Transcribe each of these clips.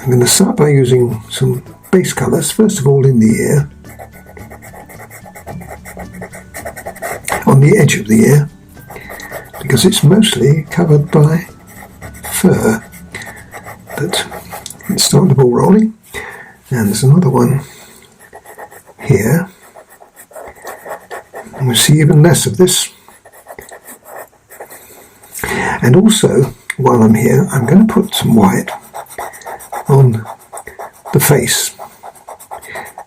I'm going to start by using some base colours, first of all in the ear, on the edge of the ear, because it's mostly covered by fur. But let's start the ball rolling. And there's another one here. And we'll see even less of this. And also, while I'm here, I'm going to put some white on the face.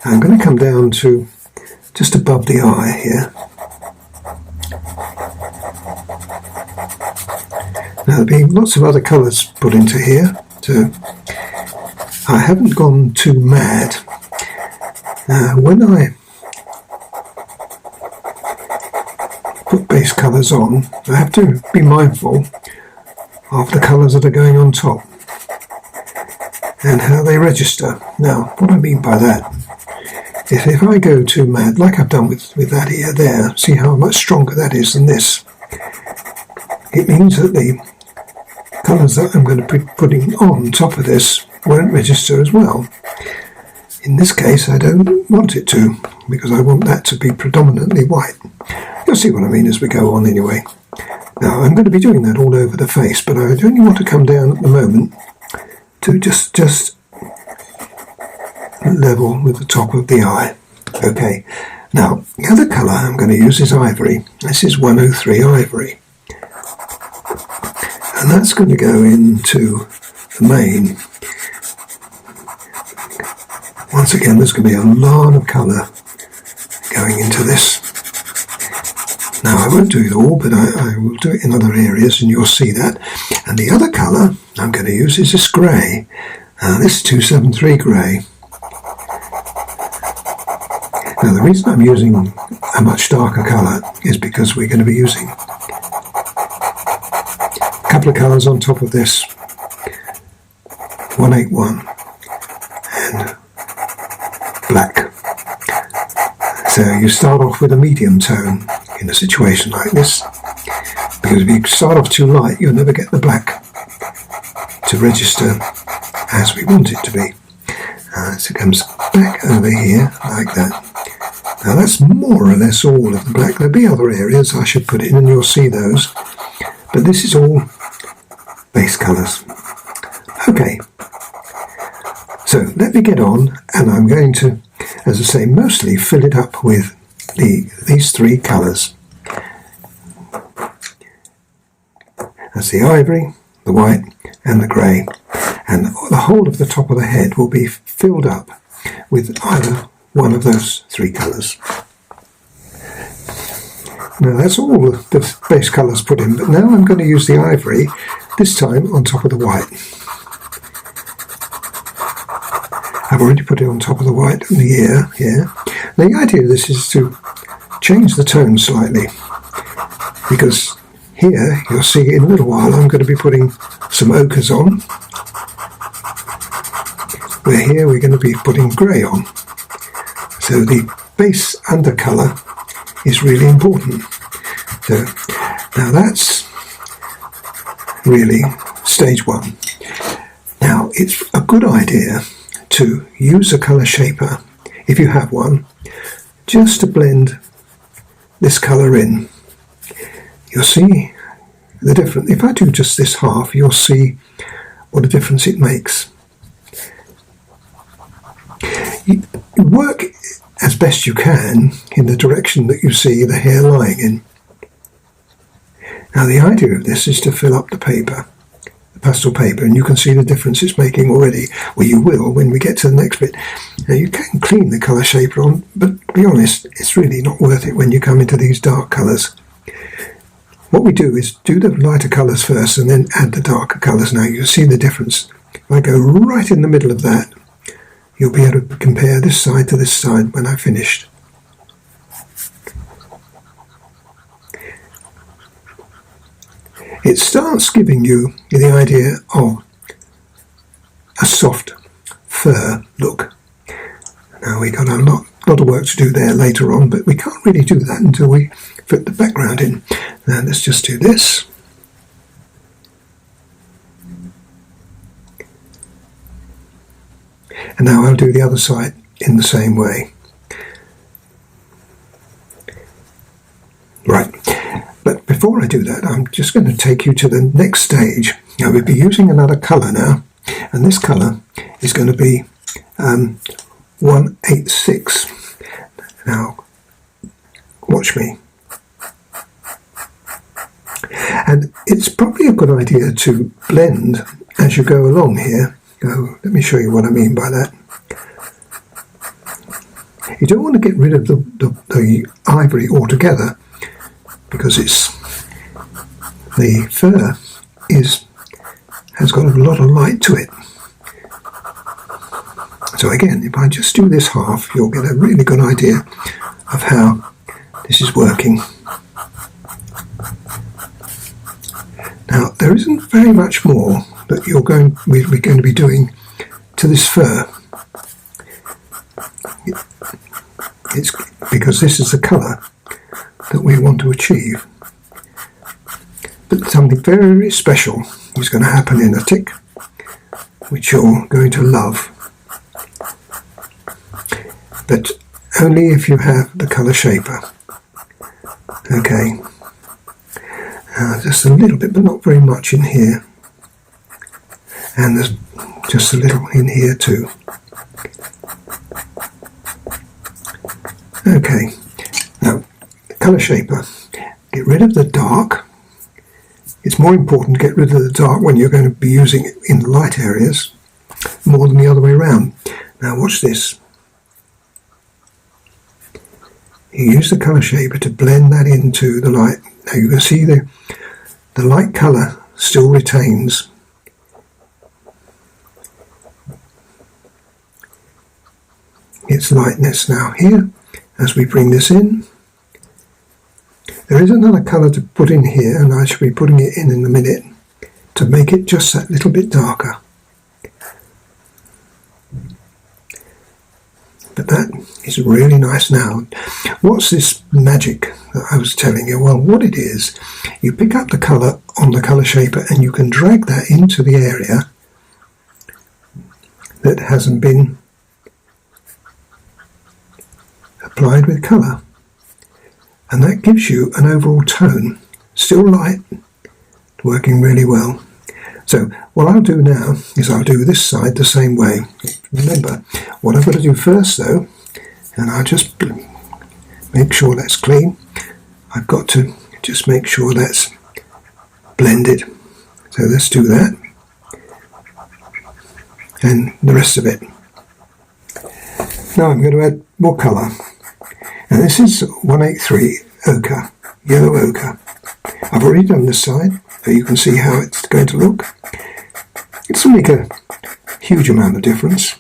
I'm going to come down to just above the eye here. Now there'll be lots of other colours put into here, so I haven't gone too mad. When I put base colours on, I have to be mindful of the colours that are going on top and how they register. Now, what I mean by that is if I go too mad, like I've done with that ear there, see how much stronger that is than this, it means that the colours that I'm going to be putting on top of this won't register as well. In this case, I don't want it to, because I want that to be predominantly white. You'll see what I mean as we go on anyway. Now, I'm going to be doing that all over the face, but I only want to come down at the moment to just level with the top of the eye. Okay, now, the other colour I'm going to use is ivory. This is 103 ivory. And that's going to go into the mane. Once again, there's going to be a lot of colour going into this. Now, I won't do it all, but I will do it in other areas, and you'll see that. And the other colour I'm going to use is this grey. This is 273 grey. Now, the reason I'm using a much darker colour is because we're going to be using a couple of colours on top of this 181 and black. So you start off with a medium tone in a situation like this, because if you start off too light, you'll never get the black to register as we want it to be. So it comes back over here like that. Now that's more or less all of the black. There'll be other areas I should put in, and you'll see those, but this is all base colours. Okay, so let me get on, and I'm going to, as I say, mostly fill it up with these three colours. That's the ivory, the white and the grey, and the whole of the top of the head will be filled up with either one of those three colours. Now that's all the base colours put in, but now I'm going to use the ivory, this time on top of the white. I've already put it on top of the white in the ear here. The idea of this is to change the tone slightly, because here you'll see in a little while I'm going to be putting some ochres on, where here we're going to be putting grey on. So the base undercolour is really important. So now that's really stage one. Now it's a good idea to use a colour shaper, if you have one, just to blend this colour in. You'll see the difference. If I do just this half, you'll see what a difference it makes. You work as best you can in the direction that you see the hair lying in. Now the idea of this is to fill up the paper, the pastel paper, and you can see the difference it's making already. Well, you will when we get to the next bit. Now you can clean the colour shaper on, but to be honest, it's really not worth it when you come into these dark colours. What we do is do the lighter colours first and then add the darker colours. Now you'll see the difference. If I go right in the middle of that, you'll be able to compare this side to this side when I've finished. It starts giving you the idea of a soft fur look. Now we've got a lot of work to do there later on, but we can't really do that until we fit the background in. Now let's just do this. And now I'll do the other side in the same way. Right, but before I do that, I'm just going to take you to the next stage. Now we'll be using another colour now, and this colour is going to be 186. Now, watch me. And it's probably a good idea to blend as you go along here. Let me show you what I mean by that. You don't want to get rid of the ivory altogether, because the fur has got a lot of light to it. So again, if I just do this half, you'll get a really good idea of how this is working. Now, there isn't very much more that we're going to be doing to this fur. It's because this is the colour that we want to achieve. But something very, very special is going to happen in a tick, which you're going to love. But only if you have the colour shaper. Okay. Just a little bit, but not very much in here. And there's just a little in here too. Okay. Now, colour shaper. Get rid of the dark. It's more important to get rid of the dark when you're going to be using it in the light areas, more than the other way around. Now watch this. You use the colour shaper to blend that into the light. Now you can see the light colour still retains its lightness. Now here, as we bring this in, there is another colour to put in here, and I shall be putting it in a minute to make it just that little bit darker. But that is really nice. Now, what's this magic that I was telling you? Well, what it is, you pick up the colour on the colour shaper and you can drag that into the area that hasn't been applied with colour. And that gives you an overall tone, still light, working really well. So what I'll do now is I'll do this side the same way. Remember, what I've got to do first though, and I'll just make sure that's clean, I've got to just make sure that's blended. So let's do that. And the rest of it. Now I'm going to add more colour. And this is 183 ochre, yellow ochre. I've already done this side, so you can see how it's going to look. It doesn't make a huge amount of difference,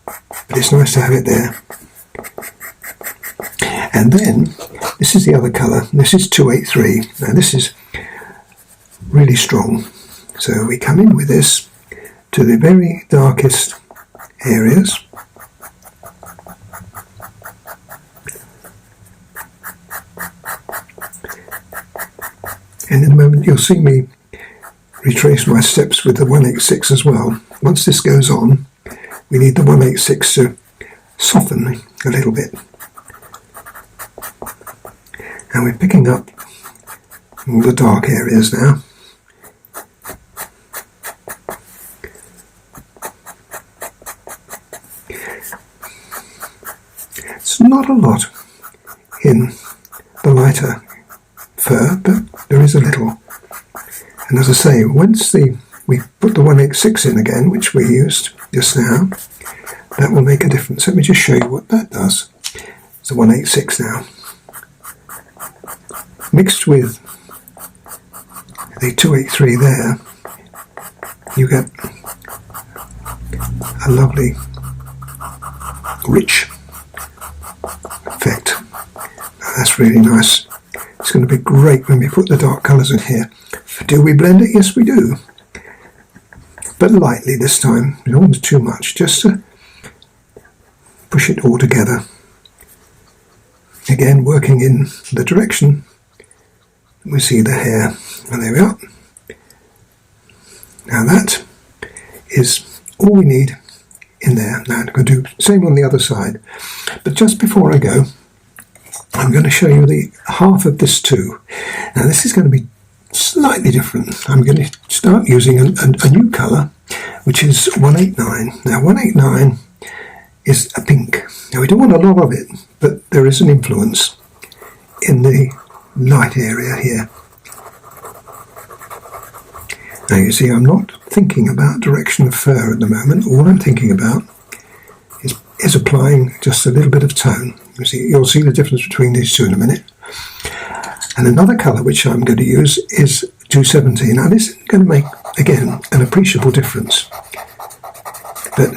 but it's nice to have it there. And then, this is the other colour. This is 283. Now this is really strong. So we come in with this to the very darkest areas. And in a moment you'll see me retrace my steps with the 186 as well. Once this goes on, we need the 186 to soften a little bit. And we're picking up all the dark areas now. It's not a lot in the lighter fur, but there is a little. And as I say, once we put the 186 in again, which we used just now, that will make a difference. Let me just show you what that does. It's the 186 now. Mixed with the 283 there, you get a lovely, rich effect. Now that's really nice. It's going to be great when we put the dark colours in here. Do we blend it? Yes, we do. But lightly this time. We don't want too much, just to push it all together. Again, working in the direction we see the hair. And there we are. Now that is all we need in there. Now I'm going to do the same on the other side. But just before I go, I'm going to show you the half of this too. Now this is going to be slightly different. I'm going to start using a new colour, which is 189. Now 189 is a pink. Now we don't want a lot of it, but there is an influence in the light area here. Now you see, I'm not thinking about direction of fur at the moment. All I'm thinking about is applying just a little bit of tone. You'll see the difference between these two in a minute. And another colour which I'm going to use is 270. Now this is going to make, again, an appreciable difference. But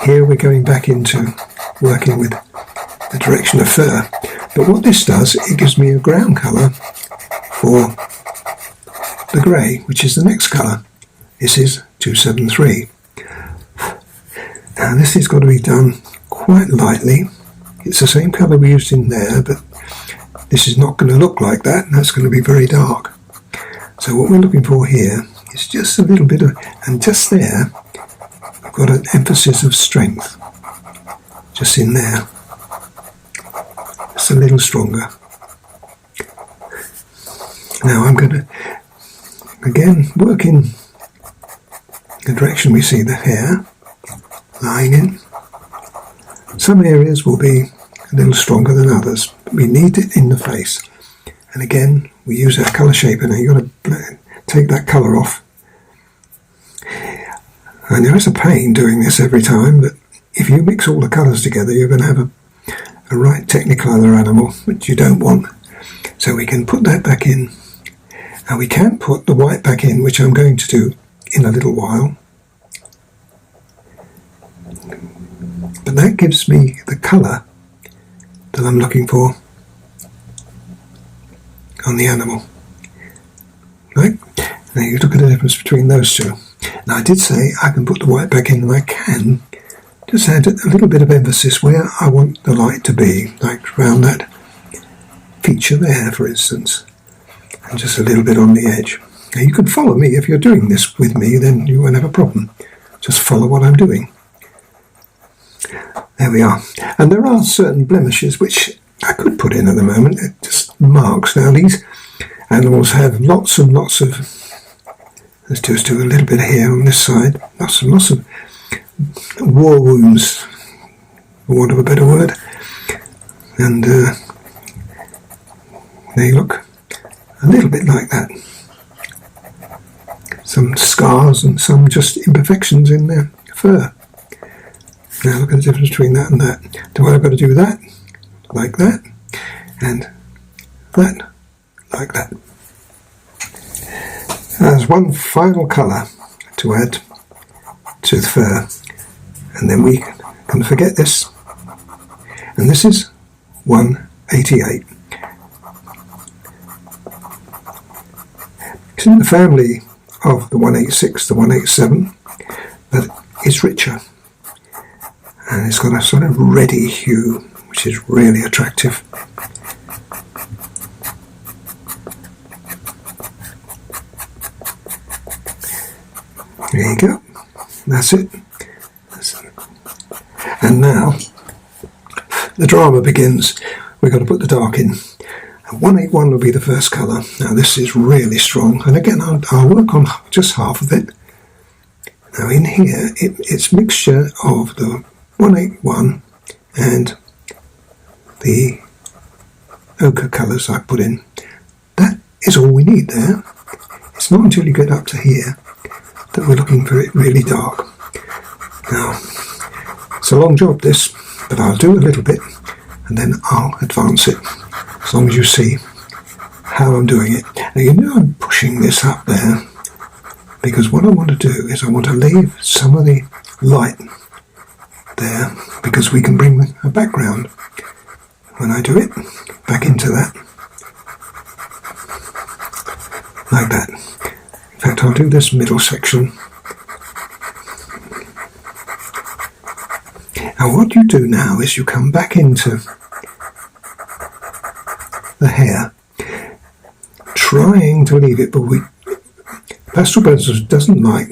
here we're going back into working with the direction of fur. But what this does, it gives me a ground colour for the grey, which is the next colour. This is 273. Now this has got to be done quite lightly. It's the same colour we used in there, but this is not going to look like that. That's going to be very dark. So what we're looking for here is just a little bit of, and just there, I've got an emphasis of strength. Just in there. Just a little stronger. Now I'm going to, again, work in the direction we see the hair lying in. Some areas will be a little stronger than others. We need it in the face. And again, we use our colour shaper. Now you've got to take that colour off. And there is a pain doing this every time, but if you mix all the colours together, you're going to have a right technicolour animal, which you don't want. So we can put that back in. And we can put the white back in, which I'm going to do in a little while. But that gives me the colour that I'm looking for on the animal. Right? Now you look at the difference between those two. Now I did say I can put the white back in, and I can just add a little bit of emphasis where I want the light to be, like around that feature there, for instance, and just a little bit on the edge. Now you can follow me. If you're doing this with me, then you won't have a problem. Just follow what I'm doing. There we are. And there are certain blemishes which I could put in at the moment. It just marks. Now these animals have lots and lots of, let's just do a little bit here on this side, lots and lots of war wounds, for want of a better word. And they look a little bit like that. Some scars and some just imperfections in their fur. Now look at the difference between that and that. So I've got to do that, like that, and that, like that. There's one final colour to add to the fur, and then we can forget this. And this is 188. It's in the family of the 186, the 187, but it's richer. And it's got a sort of reddy hue, which is really attractive. There you go. That's it. And now the drama begins. We've got to put the dark in. And 181 will be the first colour. Now this is really strong. And again, I'll work on just half of it. Now in here, it's mixture of the 181 and the ochre colours I put in. That is all we need there. It's not until you get up to here that we're looking for it really dark. Now, it's a long job this, but I'll do a little bit and then I'll advance it, as long as you see how I'm doing it. Now you know I'm pushing this up there because what I want to do is I want to leave some of the light there, because we can bring a background when I do it back into that, like that. In fact, I'll do this middle section. And what you do now is you come back into the hair, trying to leave it, but Pastel Pencils doesn't like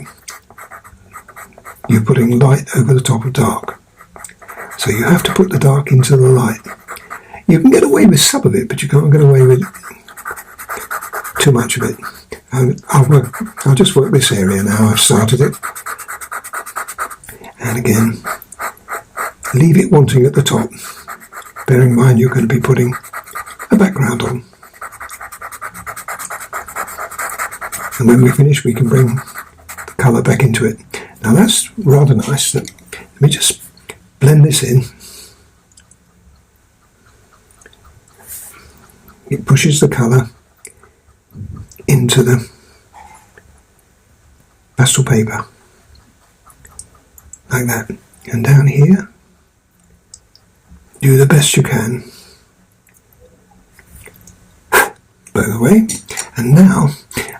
you put putting light over the top of dark. So you have to put the dark into the light. You can get away with some of it, but you can't get away with too much of it. I'll just work this area now. I've started it. And again, leave it wanting at the top. Bearing in mind you're going to be putting a background on. And when we finish, we can bring the colour back into it. Now that's rather nice. Let me just blend this in. It pushes the colour into the pastel paper, like that. And down here, do the best you can. By the way, and now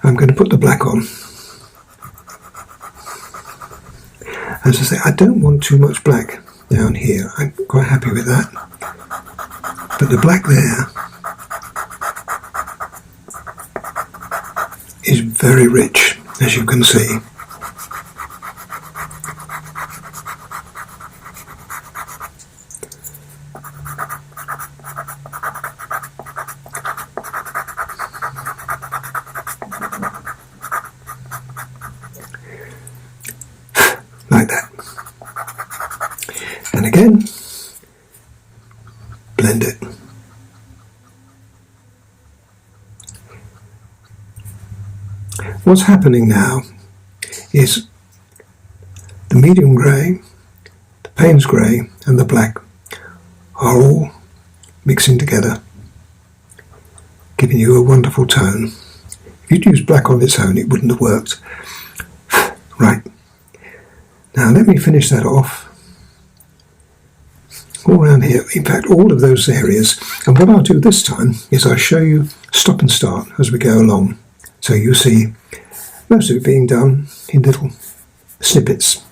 I'm going to put the black on. As I say, I don't want too much black down here. I'm quite happy with that. But the black there is very rich, as you can see. Like that. And again, blend it. What's happening now is the medium grey, the Payne's grey and the black are all mixing together, giving you a wonderful tone. If you'd used black on its own, it wouldn't have worked. Right. Now let me finish that off. All around here, in fact all of those areas, and what I'll do this time is I'll show you stop and start as we go along, so you see most of it being done in little snippets.